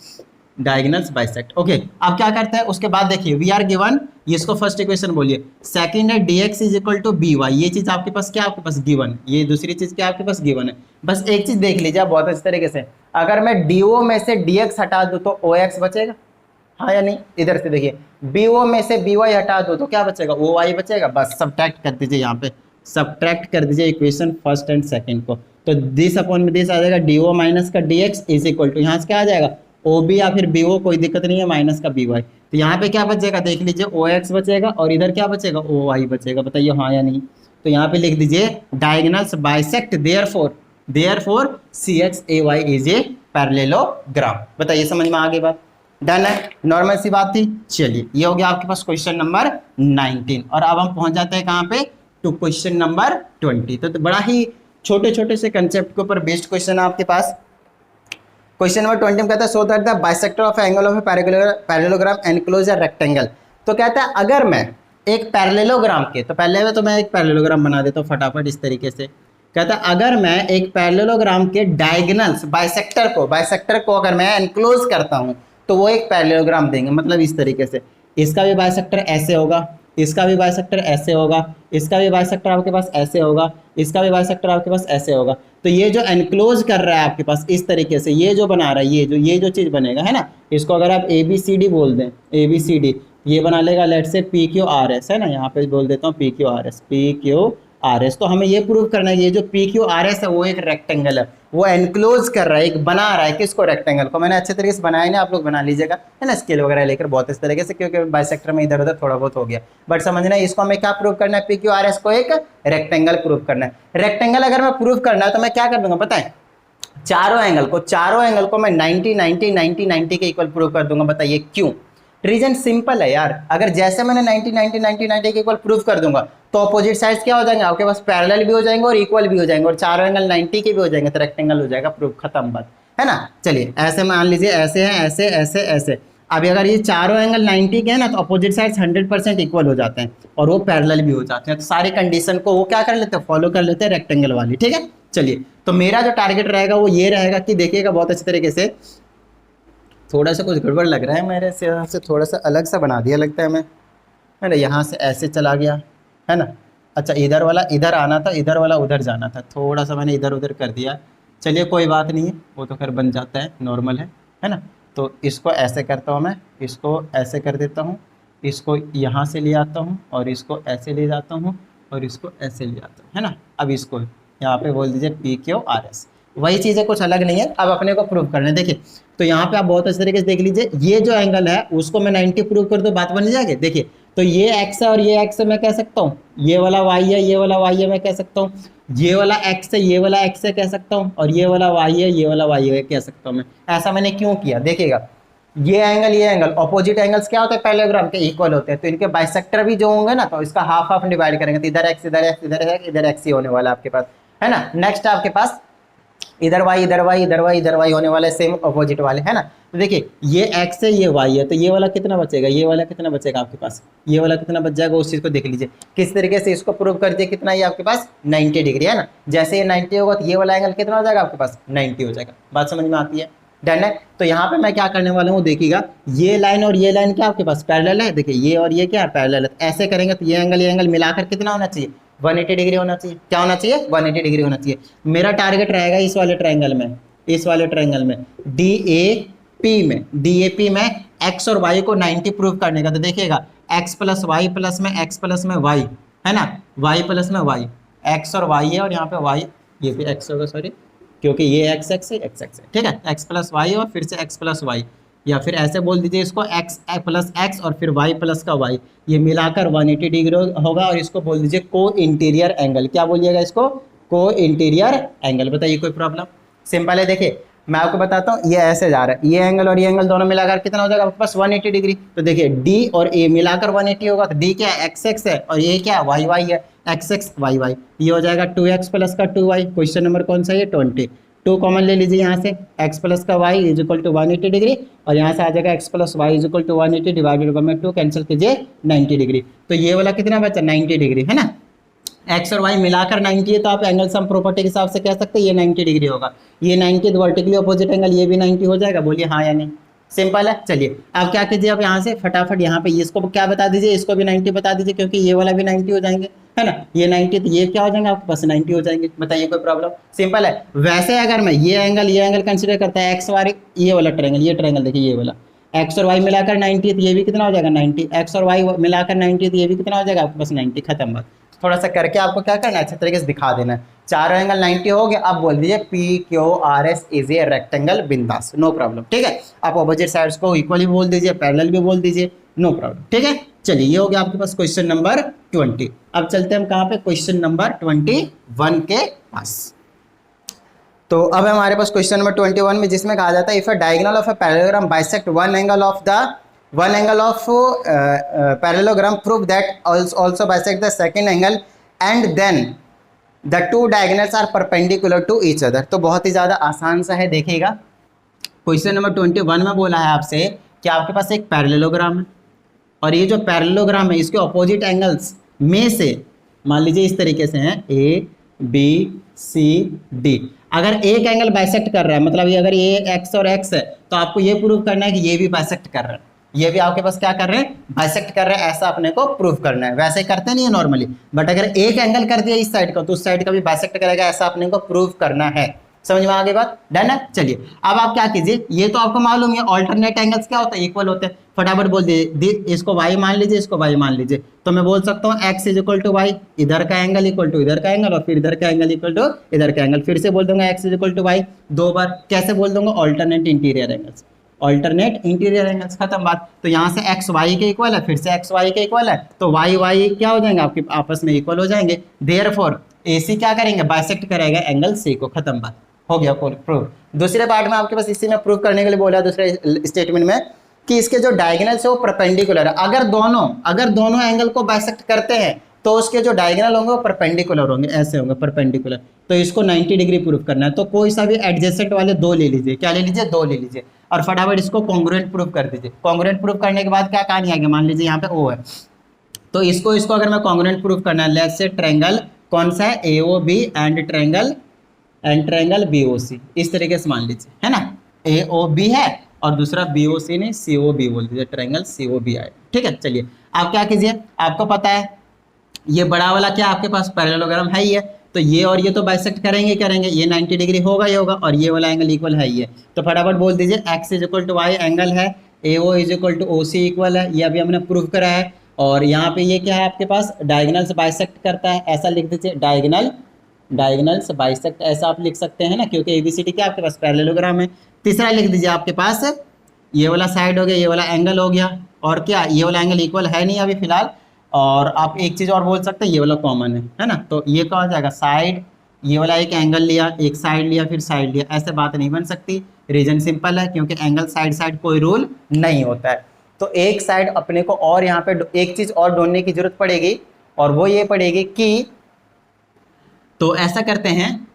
S1: डायगोनल्स बाइसेक्ट। ओके अब क्या करते हैं उसके बाद देखिए वी आर गिवन, इसको फर्स्ट इक्वेशन बोलिए, सेकंड है dx is equal to by, ये चीज आपके पास क्या आपके पास गिवन, ये दूसरी चीज क्या आपके पास गिवन है। बस एक चीज देख लीजिए बहुत अच्छे तरीके से, अगर मैं DO में से dx हटा दूं तो OX बचेगा, हाँ या नहीं, इधर से देखिए BO में से by हटा दो तो क्या बचेगा OY बचेगा, बस सब्ट्रैक्ट कर दीजिए, यहाँ पे सब्ट्रैक्ट कर दीजिए इक्वेशन फर्स्ट एंड सेकंड को, तो दिस अपॉन में दिस आ जाएगा, DO माइनस का dx इज इक्वल टू यहाँ से क्या आ जाएगा OB या फिर BO, कोई दिक्कत नहीं है, माइनस का by, तो यहाँ पे क्या बचेगा देख लीजिए OX बचेगा और इधर क्या बचेगा OY बचेगा, बताइए हाँ या नहीं। तो यहाँ पे लिख दीजिए diagonals bisect therefore CXAY is a parallelogram, बताइए समझ में आ गई बात, डन है, नॉर्मल सी बात थी। चलिए ये हो गया आपके पास क्वेश्चन नंबर 19, और अब हम पहुंच जाते हैं कहाँ पे टू क्वेश्चन नंबर 20। तो बड़ा ही छोटे छोटे से कंसेप्ट के ऊपर बेस्ड क्वेश्चन है आपके पास। क्वेश्चन नंबर 20 में कहता है so that the bisector of angle of parallelogram enclose a rectangle, तो कहता है अगर मैं एक पैरेललोग्राम के, तो पहले में तो मैं एक पैरेललोग्राम बना देता हूँ फटाफट इस तरीके से, कहता है अगर मैं एक पैरेललोग्राम के डायगोनल्स बाइसेक्टर को अगर मैं एनक्लोज करता हूँ तो वो एक पैरेललोग्राम देंगे, मतलब इस तरीके से, इसका भी बाइसेक्टर ऐसे होगा, इसका भी बाइसेक्टर ऐसे होगा, इसका भी बाइसेक्टर आपके पास ऐसे होगा, इसका भी बाइसेक्टर आपके पास ऐसे होगा, तो ये जो एनक्लोज कर रहा है आपके पास इस तरीके से, ये जो बना रहा है ये जो चीज़ बनेगा है ना, इसको अगर आप ABCD बोल दें, ABCD ये बना लेगा लेट से PQRS है ना, यहाँ पे बोल देता हूँ PQRS, तो हमें ये प्रूव करना है ये जो PQRS है वो एक रेक्टेंगल है, वो एनक्लोज कर रहा है, एक बना रहा है किसको, रेक्टेंगल को। मैंने अच्छे तरीके से बनाया नहीं, आप लोग बना लीजिएगा है ना, स्केल वगैरह लेकर बहुत इस तरीके से, क्योंकि बाइसेक्टर में इधर उधर थोड़ा बहुत हो गया, बट समझना है इसको हमें क्या प्रूव करना है, PQRS को एक रेक्टेंगल प्रूव करना है। रेक्टेंगल अगर मैं प्रूव करना है तो मैं क्या कर दूंगा बताएं, चारों एंगल को मैं 90 90 90 90 के इक्वल प्रूव कर दूंगा, बताइए क्यों। रीजन सिंपल है यार, अगर जैसे मैंने 90 90 90 90 के इक्वल प्रूव कर दूंगा तो अपोजिट साइड्स क्या हो जाएंगे आपके पास, पैरेलल भी हो जाएंगे और इक्वल भी हो जाएंगे और चारों एंगल 90 के भी हो जाएंगे, तो रेक्टेंगल हो जाएगा प्रूफ, खत्म बात है ना। चलिए ऐसे मान लीजिए, ऐसे हैं, ऐसे ऐसे ऐसे। अभी अगर ये चारों एंगल 90 के हैं ना, तो अपोजिट साइड्स 100% इक्वल हो जाते हैं और वो पैरेलल भी हो जाते हैं, तो सारी कंडीशन को वो क्या कर लेते हैं, फॉलो कर लेते हैं रेक्टेंगल वाली, ठीक है। चलिए तो मेरा जो टारगेट रहेगा वो ये रहेगा कि देखिएगा बहुत अच्छी तरीके से, थोड़ा सा कुछ गड़बड़ लग रहा है मेरे से थोड़ा सा अलग सा बना दिया लगता है मैं, है ना, यहाँ से ऐसे चला गया, है ना। अच्छा इधर वाला इधर आना था, इधर वाला उधर जाना था, थोड़ा सा मैंने इधर उधर कर दिया। चलिए कोई बात नहीं है, वो तो खैर बन जाता है, नॉर्मल है ना। तो इसको ऐसे करता हूँ मैं, इसको ऐसे कर देता हूँ, इसको यहाँ से ले आता हूँ और इसको ऐसे ले जाता हूँ और इसको ऐसे ले आता हूँ, है ना। अब इसको यहाँ पे बोल दीजिए PQRS, वही चीज़ें, कुछ अलग नहीं है। अब अपने को प्रूव करना है, देखिए तो यहाँ पे आप बहुत अच्छे तरीके से देख लीजिए, ये जो एंगल है उसको मैं 90 प्रूव कर दूँ, बात बन जाएगी। देखिए तो ये x है और ये x है, मैं कह सकता हूँ ये वाला y है, ये वाला y है, मैं कह सकता हूँ ये वाला x है, ये वाला x है, कह सकता हूँ, और ये वाला y है, ये वाला y है, कह सकता हूँ मैं। ऐसा मैंने क्यों किया, देखिएगा ये एंगल ऑपोजिट एंगल्स क्या होते हैं, पैरेललोग्राम के इक्वल होते हैं, तो इनके बाइसेक्टर भी जो होंगे ना, तो इसका हाफ हाफ डिवाइड करेंगे, तो इधर x इधर x इधर x इधर x ही होने वाला आपके पास, है ना। नेक्स्ट आपके पास इधर y इधर y इधर y इधर y होने वाले, सेम अपोजिट वाले, है ना। तो देखिए ये x है, ये y है, तो ये वाला कितना बचेगा, ये वाला कितना बचेगा आपके पास, ये वाला कितना बच जाएगा, उस चीज़ को देख लीजिए किस तरीके से इसको प्रूव कर दिए, कितना ये आपके पास 90 डिग्री, है ना। जैसे ये 90 होगा तो ये वाला एंगल कितना हो जाएगा आपके पास, 90 हो जाएगा, बात समझ में आती है, डन है। तो यहाँ पे मैं क्या करने वाला हूँ, देखिएगा ये लाइन और ये लाइन क्या आपके पास पैरेलल है, देखिए ये और ये क्या है, पैरेलल है। ऐसे करेंगे तो ये एंगल मिलाकर कितना होना चाहिए, 180 डिग्री होना चाहिए, क्या होना चाहिए, 180 डिग्री होना चाहिए। मेरा टारगेट रहेगा इस वाले ट्रायंगल में, इस वाले ट्रायंगल में DAP में x और y को 90 प्रूव करने का। तो देखिएगा x प्लस वाई प्लस में x प्लस में y, है ना, y प्लस में y, x और y है और यहाँ पे y, ये भी x होगा, सॉरी, क्योंकि ये x है, ठीक है, x प्लस वाई और फिर से x प्लस वाई, या फिर ऐसे बोल दीजिए इसको x प्लस x और फिर y प्लस का y, ये मिलाकर 180 डिग्री होगा, और इसको बोल दीजिए को इंटीरियर एंगल, क्या बोलिएगा इसको, को इंटीरियर एंगल। बताइए कोई प्रॉब्लम, सिंपल है। देखिए मैं आपको बताता हूँ, ये ऐसे जा रहा है, ये एंगल और ये एंगल दोनों मिलाकर कितना हो जाएगा आपके पास, 180 डिग्री। तो देखिए D और A मिलाकर 180 होगा, तो D क्या है, x है, और ये क्या है, y है, x y, ये हो जाएगा 2x प्लस का 2y। क्वेश्चन नंबर कौन सा है, 20। 2 कॉमन ले लीजिए यहाँ से, x प्लस का y is equal to 180 degree, और यहाँ से आ जाएगा x plus y is equal to 180 divided by 2, cancel कीजिए 90 डिग्री। तो ये वाला कितना बचा, 90 डिग्री, है ना। x और y मिलाकर 90 है, तो आप एंगल सम प्रॉपर्टी के हिसाब से कह सकते हैं ये 90 डिग्री होगा, ये 90 तो वर्टिकली अपोजिट एंगल ये भी 90 हो जाएगा, बोलिए हाँ या नहीं, सिंपल है। चलिए अब क्या कीजिए, आप यहाँ से फटाफट यहाँ पे इसको क्या बता दीजिए, इसको भी 90 बता दीजिए, क्योंकि ये वाला भी 90 हो जाएंगे, है ना, ये 90 तो ये क्या हो जाएंगे आपके पास 90 हो जाएंगे। बताइए कोई प्रॉब्लम, सिंपल है। वैसे अगर मैं ये एंगल कंसिडर करता है एक्स वाई, ये वाला ट्रायंगल, ये ट्रायंगल देखिए, ये वाला एक्स और वाई मिलाकर 90 तो ये भी कितना हो जाएगा 90, एक्स और वाई मिलाकर 90 तो ये भी कितना हो जाएगा आपके पास 90, खत्म बात। थोड़ा सा करके आपको क्या करना है, अच्छे तरीके से दिखा देना है। चारों एंगल 90 हो गया, आप बोल दीजिए PQRS इज ए रेक्टेंगल, बिंदास, नो प्रॉब्लम, ठीक है। आप ऑपोजिट साइड्स को इक्वली बोल दीजिए, पैरेलल भी बोल दीजिए, नो प्रॉब्लम, ठीक है। चलिए ये हो गया आपके पास क्वेश्चन नंबर 20। अब चलते हैं हम कहाँ पे, क्वेश्चन नंबर 21 के पास। तो अब हमारे पास क्वेश्चन नंबर 21 में, जिसमें कहा जाता है if a diagonal of a parallelogram bisect one angle of parallelogram prove that also bisect the second angle and then the two diagonals are perpendicular to each other। तो बहुत ही ज़्यादा आसान सा है, देखिएगा क्वेश्चन नंबर 21 में बोला है आपसे कि आपके पास एक पैरेललोग्राम है, और ये जो पैरेललोग्राम है इसके ऑपोजिट एंगल्स में से मान लीजिए इस तरीके से हैं ABCD। अगर एक एंगल बाइसेक्ट कर रहा है, मतलब ये अगर ये x और x है, तो आपको ये प्रूव करना है कि ये भी बाइसेक्ट कर रहा है, ये भी आपके पास क्या कर रहे हैं, बाइसेक्ट कर रहे हैं, ऐसा अपने को प्रूव करना है। वैसे करते नहीं है नॉर्मली, बट अगर एक एंगल कर दिया इस साइड का, तो उस साइड का भी बाइसेक्ट करेगा, ऐसा अपने को प्रूव करना है। समझ में आ गई बात, डन है। चलिए अब आप क्या कीजिए, ये तो आपको मालूम है ऑल्टरनेट एंगल्स क्या होता है, इक्वल होते हैं, फटाफट बोल दीजिए, इसको y मान लीजिए, इसको y मान लीजिए, तो मैं बोल सकता हूँ x is equal to y, इधर का एंगल इक्वल टू इधर का एंगल, और फिर इधर का एंगल इक्वल टू इधर का एंगल। फिर से बोल दूंगा x is equal to y 2 बार, कैसे बोल दूंगा, alternate interior angles, alternate interior angles, खत्म बात। तो यहाँ से x y के इक्वल है, फिर से x y के इक्वल है, तो y y क्या हो जाएंगे आपके आपस में इक्वल हो जाएंगे, देयरफॉर AC क्या करेंगे, बाइसेक्ट करेगा एंगल C को, खत्म बात, हो गया प्रूव। दूसरे पार्ट में आपके पास इसी में प्रूव करने के लिए बोला दूसरे स्टेटमेंट में कि इसके जो डायगोनल्स है वो परपेंडिकुलर है। अगर दोनों एंगल को बाइसेक्ट करते हैं तो उसके जो डायगोनल होंगे वो परपेंडिकुलर होंगे, ऐसे होंगे परपेंडिकुलर। तो इसको 90 डिग्री प्रूव करना है। तो कोई सा भी एडजेसेंट वाले दो ले लीजिए, क्या ले लीजिए, दो ले लीजिए, और फटाफट इसको कॉन्ग्रुएंट प्रूव कर दीजिए। कॉन्ग्रुएंट प्रूव करने के बाद क्या कहानी आएगी, मान लीजिए यहाँ पे ओ है, तो इसको इसको अगर मैं कॉन्ग्रुएंट प्रूव करना है, लेट्स से ट्रायंगल कौन सा है, AOB एंड ट्रायंगल BOC, इस तरीके से मान लीजिए, है ना। AOB है और दूसरा BOC ने COB बोल दीजिए, ट्रायंगल COB आए, ठीक है। चलिए आप क्या कीजिए, आपको पता है ये बड़ा वाला क्या आपके पास पैरेललोग्राम है ही है, तो ये और ये तो बाइसेक्ट करेंगे करेंगे, ये 90 डिग्री होगा ही होगा, और ये वाला एंगल इक्वल है ही है। तो फटाफट बोल दीजिए x is equal to y angle है, AO is equal to OC equal है, ये अभी हमने प्रूव करा है। और यहाँ पे ये क्या है आपके पास, डायगोनल से बाइसेक्ट करता है, ऐसा लिख दीजिए, डायगोनल से बाइसेक्ट, ऐसा आप लिख सकते हैं ना, क्योंकि ABCD क्या आपके पास पैरेललोग्राम है। तीसरा लिख दीजिए आपके पास ये वाला साइड हो गया, ये वाला एंगल हो गया, और क्या ये वाला एंगल इक्वल है नहीं अभी फिलहाल, और आप एक चीज़ और बोल सकते हैं, ये वाला कॉमन है ना। तो ये क्या हो जाएगा, साइड, ये वाला एक एंगल लिया, एक साइड लिया, फिर साइड लिया, ऐसे बात नहीं बन सकती। रीजन सिंपल है, क्योंकि एंगल साइड कोई रूल नहीं होता है। तो एक साइड अपने को और यहाँ पे एक चीज़ और ढूंढने की जरूरत पड़ेगी, और वो ये पड़ेगी कि, तो ऐसा करते हैं,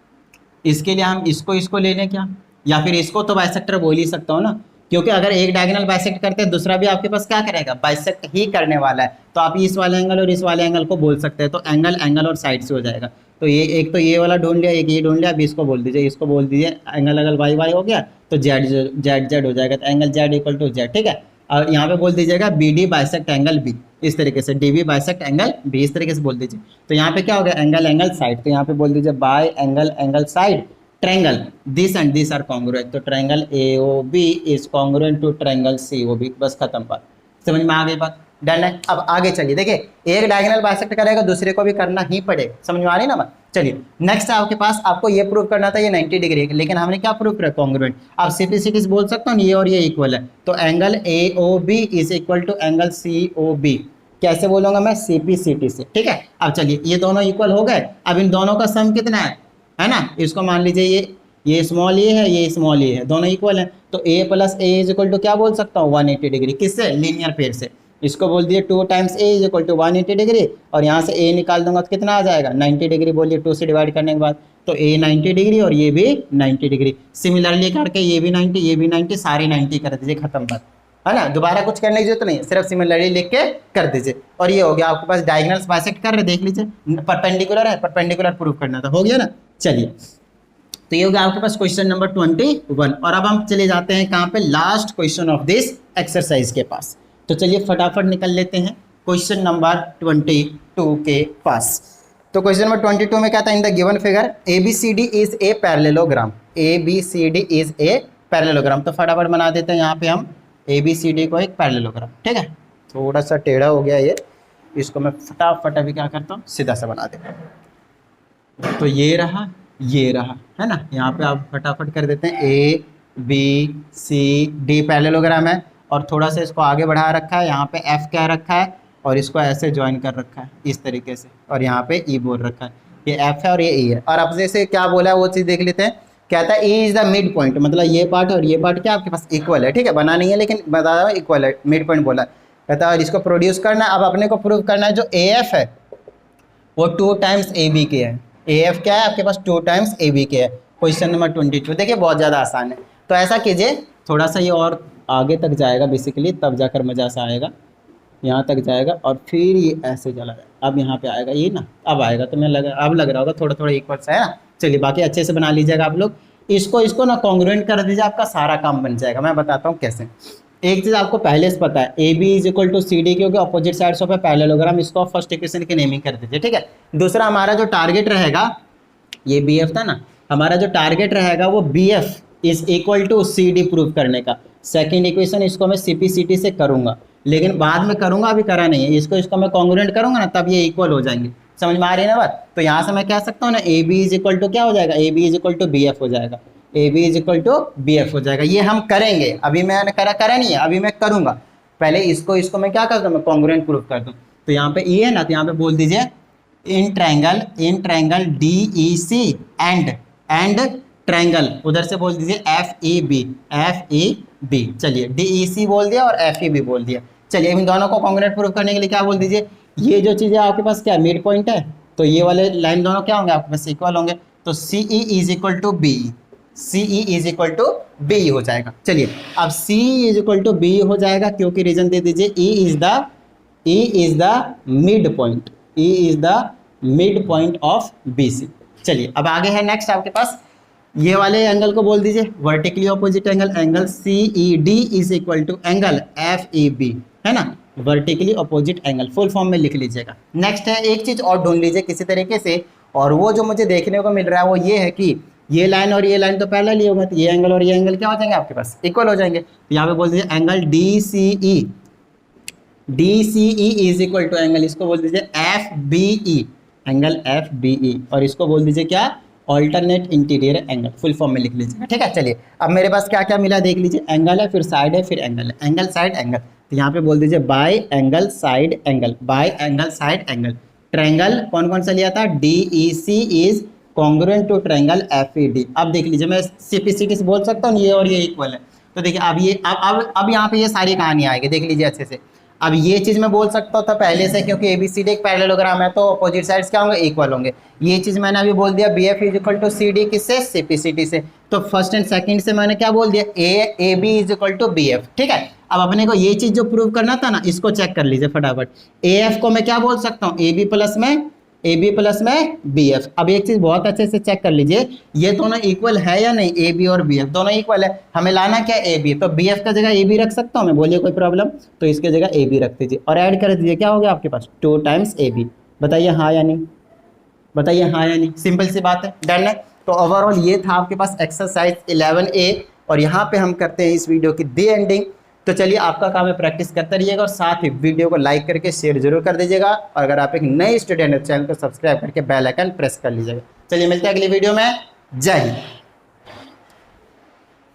S1: इसके लिए हम इसको ले लें क्या, या फिर इसको तो बाइसेक्टर बोल ही सकता हूँ ना, क्योंकि अगर एक डायगोनल बाइसेक्ट करते हैं, दूसरा भी आपके पास क्या करेगा, बाइसेक्ट ही करने वाला है। तो आप इस वाले एंगल और इस वाले एंगल को बोल सकते हैं, तो एंगल और साइड से हो जाएगा। तो ये एक तो ये वाला ढूंढ लिया, एक ये ढूंढ लिया, अभी इसको बोल दीजिए, इसको बोल दीजिए एंगल वाई हो गया, तो जेड हो जाएगा, तो angle z equal to z, ठीक है। और यहाँ पे बोल दीजिएगा BD बाइसेक्ट एंगल B, इस तरीके से DB बाइसेक्ट एंगल B, इस तरीके से बोल दीजिए। तो यहाँ पे क्या हो गया, एंगल साइड, तो यहाँ पे बोल दीजिए by angle side triangle this and this are congruent, तो triangle AOB is congruent to triangle COB, बस खत्म बात, समझ में आ गई बात, डन है। अब आगे चलिए, देखिए एक डायगोनल बाइसेक्ट करेगा, दूसरे को भी करना ही पड़ेगा, समझ में आ रही ना बात। चलिए नेक्स्ट आपके पास, आपको ये प्रूव करना था ये 90 डिग्री है, लेकिन हमने क्या प्रूव किया, कॉन्ग्रुएंट। आप सिंपलिसिटी बोल सकते हो ये और ये इक्वल है, तो angle AOB is equal to angle COB, कैसे बोलूंगा मैं, CPCT से, ठीक है। अब चलिए ये दोनों इक्वल हो गए, अब इन दोनों का सम कितना है ना, इसको मान लीजिए ये स्मॉल ए है, ये स्मॉल ए है, दोनों इक्वल है, तो A plus A is equal to क्या बोल सकता हूँ, 180 डिग्री, किससे, लीनियर पेयर से। इसको बोल दिए 2 times A is equal to 180 degree, और यहाँ से A निकाल दूंगा तो कितना आ जाएगा, 90 डिग्री, बोलिए 2 से डिवाइड करने के बाद, तो A 90 डिग्री और ये भी 90 डिग्री, सिमिलरली करके ये भी 90, ये भी 90, सारे 90 कर दीजिए, खत्म बात, है ना। दोबारा कुछ करने की जरूरत नहीं है, सिर्फ सिमिलरली लिख के कर दीजिए, और ये हो गया आपके पास डायगोनल्स बाइसेक्ट कर रहे, देख लीजिए, परपेंडिकुलर है, परपेंडिकुलर प्रूव करना था, हो गया ना। चलिए तो ये हो गया आपके पास क्वेश्चन नंबर 21, और अब हम चले जाते हैं कहाँ पे, last question of this exercise के पास। तो चलिए फटाफट निकल लेते हैं क्वेश्चन नंबर 22 के पास। तो क्वेश्चन नंबर 22 में क्या था, in the given figure ABCD is a parallelogram, ABCD is a parallelogram. तो फटाफट बना देते हैं यहाँ पे हम ABCD को एक पैरेललोग्राम, ठीक है। थोड़ा सा टेढ़ा हो गया ये, इसको मैं फटाफट अभी क्या करता हूँ, सीधा सा बना देता हूँ। तो ये रहा, है ना, यहाँ पे आप फटाफट कर देते हैं, ABCD पैरेललोग्राम है, और थोड़ा सा इसको आगे बढ़ा रखा है, यहाँ पे F क्या रखा है, और इसको ऐसे ज्वाइन कर रखा है इस तरीके से, और यहाँ पे E बोल रखा है, ये F है और ये E है। और अब जैसे क्या बोला है वो चीज़ देख लेते हैं, कहता है E is the mid point, मतलब ये पार्ट और ये पार्ट क्या आपके पास इक्वल है, ठीक है, बना नहीं है लेकिन बता रहा हूँ इक्वल है, मिड पॉइंट बोला है। कहता है और इसको प्रोड्यूस करना है, अब अपने को प्रूव करना है जो AF है वो 2 टाइम्स AB के है, AF क्या है आपके पास 2 टाइम्स AB के है। क्वेश्चन नंबर 22 देखिए बहुत ज़्यादा आसान है, तो ऐसा कीजिए, थोड़ा सा ये और आगे तक जाएगा बेसिकली, तब जाकर मज़ा सा आएगा, यहाँ तक जाएगा और फिर ये ऐसे चला जाएगा, अब यहाँ पे आएगा ये ना, अब आएगा, तो मैं अब लग रहा होगा थोड़ा इक्वल सा, है ना। चलिए बाकी अच्छे से बना लीजिएगा आप लोग, इसको ना कॉन्ग्रुएंट कर दीजिए, आपका सारा काम बन जाएगा। मैं बताता हूँ कैसे। एक चीज़ आपको पहले से पता है, AB is equal to CD, क्योंकि opposite sides of a parallelogram, इसको फर्स्ट इक्वेशन की नेमिंग कर दीजिए, ठीक है। दूसरा हमारा जो टारगेट रहेगा, ये BF था ना, हमारा जो टारगेट रहेगा वो BF is equal to CD prove करने का। सेकेंड इक्वेशन इसको मैं CPCT से करूंगा, लेकिन बाद में करूंगा, अभी करा नहीं है, इसको मैं कॉन्ग्रुएंट करूंगा ना, तब ये इक्वल हो जाएंगे, समझ में आ रही है ना बात। तो यहाँ से मैं कह सकता हूँ ना, AB इज इक्वल टू क्या हो जाएगा, AB is equal to BF हो जाएगा, AB is equal to BF हो जाएगा। ये हम करेंगे, अभी मैंने करा नहीं है, अभी मैं करूंगा, पहले इसको मैं क्या कर दूँ, मैं कॉन्ग्रुएंट प्रूव कर दूँ। तो यहाँ पे E है ना, तो यहाँ पे बोल दीजिए in triangle DEC and triangle, उधर से बोल दीजिए FEB। चलिए DEC बोल दिया और FEB बोल दिया। चलिए इन दोनों को कॉन्ग्रुएंट प्रूव करने के लिए क्या बोल दीजिए, ये जो चीज़ें आपके पास क्या मिड पॉइंट है, तो ये वाले लाइन दोनों क्या होंगे आपके पास इक्वल होंगे, तो C E is equal to B, C E is equal to B हो जाएगा। चलिए अब C is equal to B हो जाएगा क्योंकि रीजन दे दीजिए E is the midpoint, E is the midpoint of B C. चलिए अब आगे है नेक्स्ट आपके पास, ये वाले एंगल को बोल दीजिए vertically opposite angle, angle C E D is equal to angle F E B, है ना, vertically opposite angle full form में लिख लीजिएगा। नेक्स्ट है एक चीज और ढूंढ लीजिए किसी तरीके से, और वो जो मुझे देखने को मिल रहा है वो ये है कि ये लाइन और ये लाइन तो पैरेलल ही होगा, तो ये एंगल और ये एंगल क्या हो जाएंगे आपके पास इक्वल हो जाएंगे। तो यहाँ पे बोल दीजिए angle D C E is equal to angle, इसको बोल दीजिए F B E, angle F B E, और इसको बोल दीजिए क्या alternate interior angle, full form में लिख लीजिए। ठीक है चलिए अब मेरे पास क्या क्या मिला देख लीजिए, एंगल है, फिर साइड है, फिर एंगल है, एंगल साइड एंगल, तो यहाँ पे बोल दीजिए by angle side angle, by angle side angle. Triangle कौन कौन सा लिया था, D E C is congruent to triangle F E D. अब देख लीजिए मैं सिंपलिसिटी से बोल सकता हूँ ये और ये इक्वल है, तो देखिए अब ये अब यहाँ पे ये सारी कहानी आएगी, देख लीजिए अच्छे से। अब ये चीज़ मैं बोल सकता था पहले से क्योंकि एबीसीडी एक पैरेललोग्राम है तो अपोजिट साइड्स क्या होंगे इक्वल होंगे। ये चीज़ मैंने अभी बोल दिया B F is equal to C D किससे, सीपीसीटी से, तो फर्स्ट एंड सेकंड से मैंने क्या बोल दिया A B is equal to B F. ठीक है अब अपने को ये चीज़ जो प्रूव करना था ना इसको चेक कर लीजिए फटाफट। ए एफ को मैं क्या बोल सकता हूँ ए बी प्लस में बी एफ। अब एक चीज़ बहुत अच्छे से चेक कर लीजिए ये दोनों इक्वल है या नहीं, ए बी और बी एफ दोनों इक्वल है, हमें लाना क्या ए बी, तो बी एफ का जगह ए बी रख सकता हूँ मैं, बोलिए कोई प्रॉब्लम, तो इसके जगह ए बी रख दीजिए और ऐड कर दीजिए, क्या हो गया आपके पास 2 टाइम्स ए बी। बताइए हाँ या नहीं, बताइए हाँ या नहीं, सिंपल सी बात है, डन है। तो ओवरऑल ये था आपके पास एक्सरसाइज 11A और यहाँ पे हम करते हैं इस वीडियो की दी एंडिंग। तो चलिए आपका काम है प्रैक्टिस करते रहिएगा और साथ ही वीडियो को लाइक करके शेयर जरूर कर दीजिएगा, और अगर आप एक नए स्टूडेंट है चैनल को सब्सक्राइब करके बेल आइकन प्रेस कर लीजिएगा। चलिए मिलते हैं अगली वीडियो में, जय हिंद।